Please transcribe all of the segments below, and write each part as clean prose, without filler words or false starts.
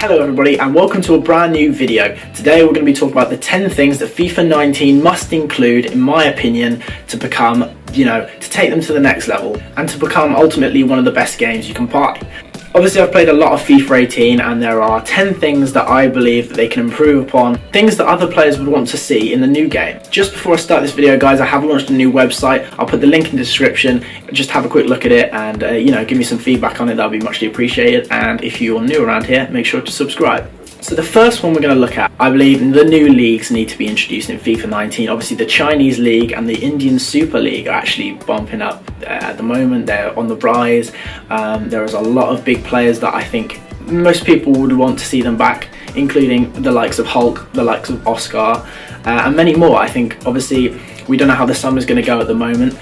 Hello everybody and welcome to a brand new video. Today we're going to be talking about the 10 things that FIFA 19 must include, in my opinion, to become, to take them to the next level and to become ultimately one of the best games you can buy. Obviously I've played a lot of FIFA 18 and there are 10 things that I believe that they can improve upon, things that other players would want to see in the new game. Just before I start this video guys, I have launched a new website. I'll put the link in the description. Just have a quick look at it and give me some feedback on it. That would be muchly appreciated, and if you're new around here, make sure to subscribe. So the first one we're going to look at, I believe the new leagues need to be introduced in FIFA 19. Obviously the Chinese League and the Indian Super League are actually bumping up at the moment. They're on the rise. There is a lot of big players that I think most people would want to see them back, including the likes of Hulk, the likes of Oscar, and many more. I think obviously we don't know how the summer's going to go at the moment.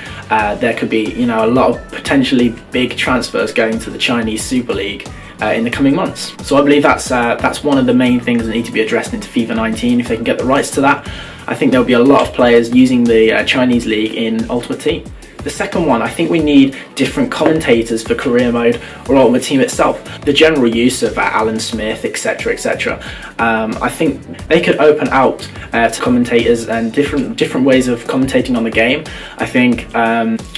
There could be a lot of potentially big transfers going to the Chinese Super League in the coming months. So I believe that's one of the main things that need to be addressed into FIFA 19. If they can get the rights to that, I think there'll be a lot of players using the Chinese League in Ultimate Team. The second one, I think we need different commentators for Career Mode or Ultimate Team itself. The general use of Alan Smith, etc, etc. I think they could open out to commentators and different ways of commentating on the game. I think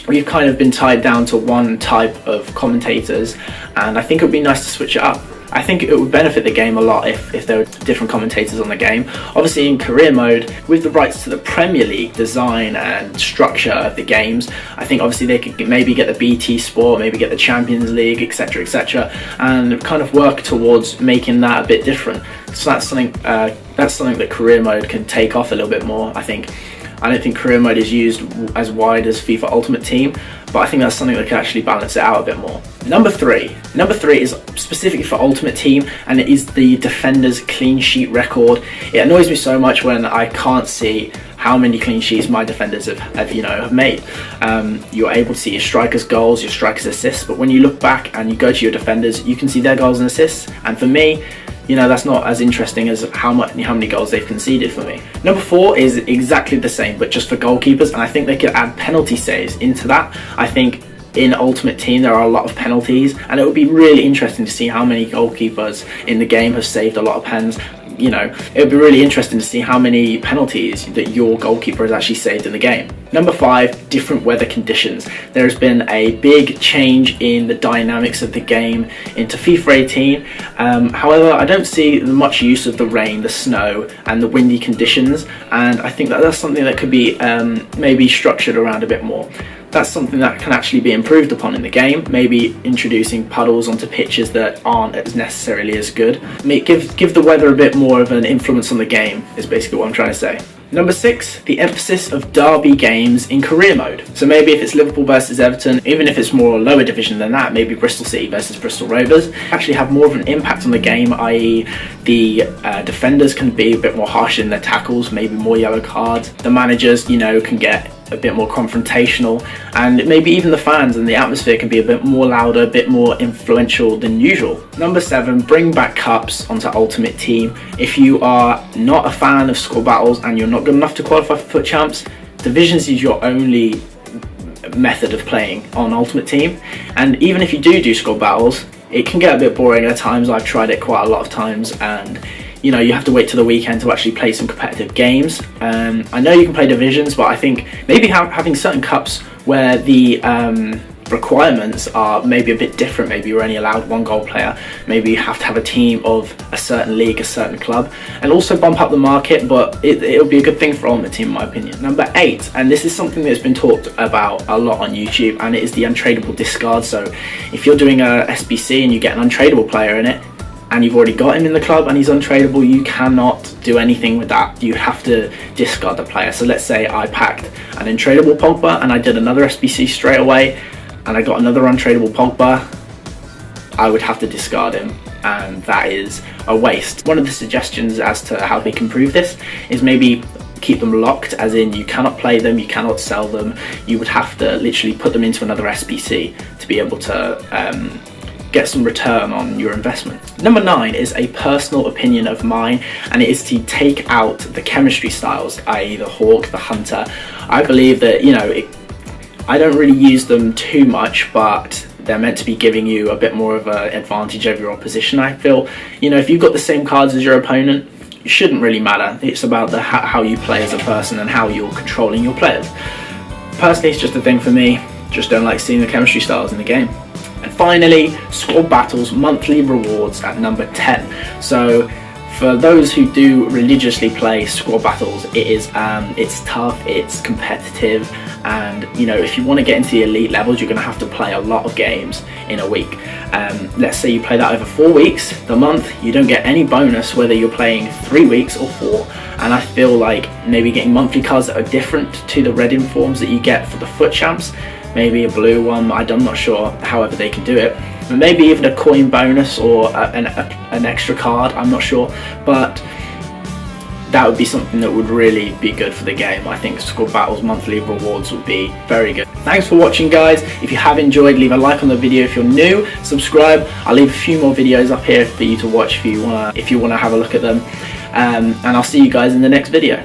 we've kind of been tied down to one type of commentators, and I think it would be nice to switch it up. I think it would benefit the game a lot if there were different commentators on the game. Obviously in Career Mode, with the rights to the Premier League design and structure of the games, I think obviously they could maybe get the BT Sport, maybe get the Champions League, etc, etc, and kind of work towards making that a bit different. So that's something that Career Mode can take off a little bit more, I think. I don't think Career Mode is used as wide as FIFA Ultimate Team, but I think that's something that can actually balance it out a bit more. Number three is specifically for Ultimate Team, and it is the defender's clean sheet record. It annoys me so much when I can't see how many clean sheets my defenders have made. You're able to see your strikers' goals, your strikers' assists, but when you look back and you go to your defenders, you can see their goals and assists, and for me, that's not as interesting as how many goals they've conceded for me. Number 4 is exactly the same, but just for goalkeepers, and I think they could add penalty saves into that. I think in Ultimate Team there are a lot of penalties, and it would be really interesting to see how many goalkeepers in the game have saved a lot of pens. It would be really interesting to see how many penalties that your goalkeeper has actually saved in the game. Number 5, different weather conditions. There has been a big change in the dynamics of the game into FIFA 18. However, I don't see much use of the rain, the snow, and the windy conditions, and I think that's something that could be maybe structured around a bit more. That's something that can actually be improved upon in the game, maybe introducing puddles onto pitches that aren't as necessarily as good. Give the weather a bit more of an influence on the game is basically what I'm trying to say. Number 6, the emphasis of derby games in Career Mode. So maybe if it's Liverpool versus Everton, even if it's more lower division than that, maybe Bristol City versus Bristol Rovers, actually have more of an impact on the game, i.e. the defenders can be a bit more harsh in their tackles, maybe more yellow cards. The managers, can get a bit more confrontational, and maybe even the fans and the atmosphere can be a bit more louder, a bit more influential than usual. Number 7, bring back cups onto Ultimate Team. If you are not a fan of score battles and you're not good enough to qualify for FUT Champs, Divisions is your only method of playing on Ultimate Team, and even if you do score battles, it can get a bit boring at times. I've tried it quite a lot of times, and you have to wait till the weekend to actually play some competitive games. I know you can play divisions, but I think maybe having certain cups where the requirements are maybe a bit different. Maybe you're only allowed 1 goal player, maybe you have to have a team of a certain league, a certain club, and also bump up the market, but it'll be a good thing for Ultimate Team in my opinion. Number 8, and this is something that's been talked about a lot on YouTube, and it is the untradeable discard. So if you're doing a SBC and you get an untradeable player in it, and you've already got him in the club and he's untradeable, you cannot do anything with that. You have to discard the player. So let's say I packed an untradeable Pogba and I did another SBC straight away and I got another untradeable Pogba, I would have to discard him, and that is a waste. One of the suggestions as to how they can improve this is maybe keep them locked, as in you cannot play them, you cannot sell them. You would have to literally put them into another SBC to be able to get some return on your investment. Number 9 is a personal opinion of mine, and it is to take out the chemistry styles, i.e. the Hawk, the Hunter. I believe that, I don't really use them too much, but they're meant to be giving you a bit more of an advantage over your opposition. I feel, you know, if you've got the same cards as your opponent, it shouldn't really matter. It's about how you play as a person and how you're controlling your players. Personally, it's just a thing for me. Just don't like seeing the chemistry styles in the game. And finally, Squad Battles monthly rewards at number 10. So for those who do religiously play Squad Battles, it's tough, it's competitive, and you know, if you want to get into the elite levels, you're going to have to play a lot of games in a week. Let's say you play that over 4 weeks. The month, you don't get any bonus whether you're playing 3 weeks or 4. And I feel like maybe getting monthly cards that are different to the red informs that you get for the FUT champs, maybe a blue one, I'm not sure however they can do it, but maybe even a coin bonus or an extra card, I'm not sure, but that would be something that would really be good for the game. I think Squad Battles monthly rewards would be very good. Thanks for watching, guys. If you have enjoyed, leave a like on the video. If you're new, subscribe. I'll leave a few more videos up here for you to watch if you wanna have a look at them, and I'll see you guys in the next video.